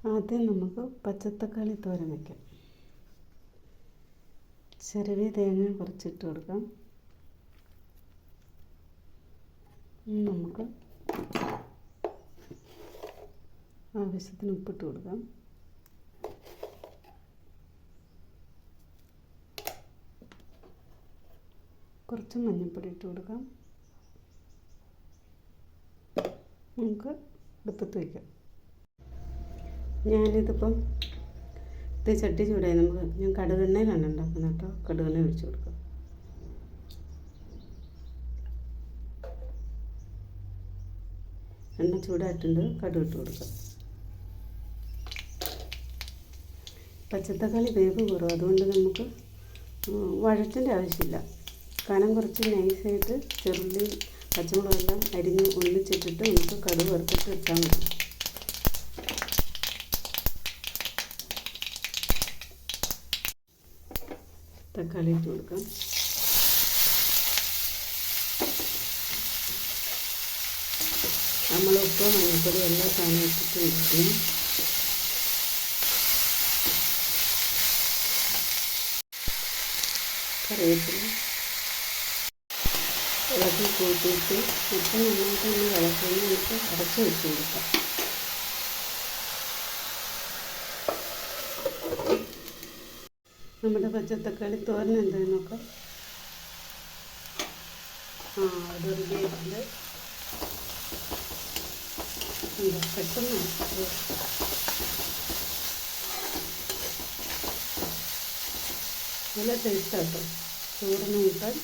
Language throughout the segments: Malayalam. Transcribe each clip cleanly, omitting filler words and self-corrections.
ആദ്യം നമുക്ക് പച്ചത്തക്കാളി തോരൻ വയ്ക്കാം. ചിരവിയ തേങ്ങ കുറച്ചിട്ട് കൊടുക്കാം. നമുക്ക് ആവശ്യത്തിന് ഉപ്പിട്ട് കൊടുക്കാം. കുറച്ച് മഞ്ഞൾപ്പൊടി ഇട്ട് കൊടുക്കാം. നമുക്ക് അടുപ്പത്ത് വയ്ക്കാം. ഞാനിതിപ്പം ഇത് ചട്ടി ചൂടായി. ഞാൻ കടുകെണ്ണയിലാണ് ഉണ്ടാക്കുന്നത് കേട്ടോ. കടുകെണ്ണ ഒഴിച്ച് കൊടുക്കാം. എണ്ണ ചൂടായിട്ടുണ്ട്. കടുക് ഇട്ട് കൊടുക്കാം. പച്ചത്തക്കാളി വേവ് കുറവ്, അതുകൊണ്ട് നമുക്ക് വഴറ്റിൻ്റെ ആവശ്യമില്ല. കനം കുറച്ച് നൈസായിട്ട് ചെറുള്ളി പച്ചമുളകെല്ലാം അരിഞ്ഞ് ഒന്നിച്ചിട്ടിട്ട് നമുക്ക് കടുക് വറുത്തിട്ട് വെച്ചാൽ മതി. തക്കാളി ഇട്ട് കൊടുക്കാം. നമ്മൾ ഉപ്പ് മഞ്ഞൾപ്പൊടി എല്ലാ സാധനവും ഇട്ടിട്ടുണ്ടായിരുന്നു. കറിവേപ്പില ഇളക്കി കൂട്ടിയിട്ട് മൊത്തം നന്നായിട്ട് ഒന്ന് ഇളക്കി നമുക്ക് അടച്ച് വെച്ച് കൊടുക്കാം. നമ്മുടെ പച്ചത്തക്കാളി തോരൻ എന്താണെന്ന് നോക്കാം. അത് റെഡിയായിട്ടുണ്ട്. പെട്ടെന്ന് നല്ല ടേസ്റ്റാട്ടോ ചോറിന് കൂട്ടാൻ.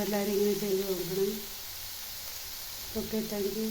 എല്ലാവരും ഇങ്ങനെ ചെയ്ത് കൊടുക്കണം. Okay, thank you.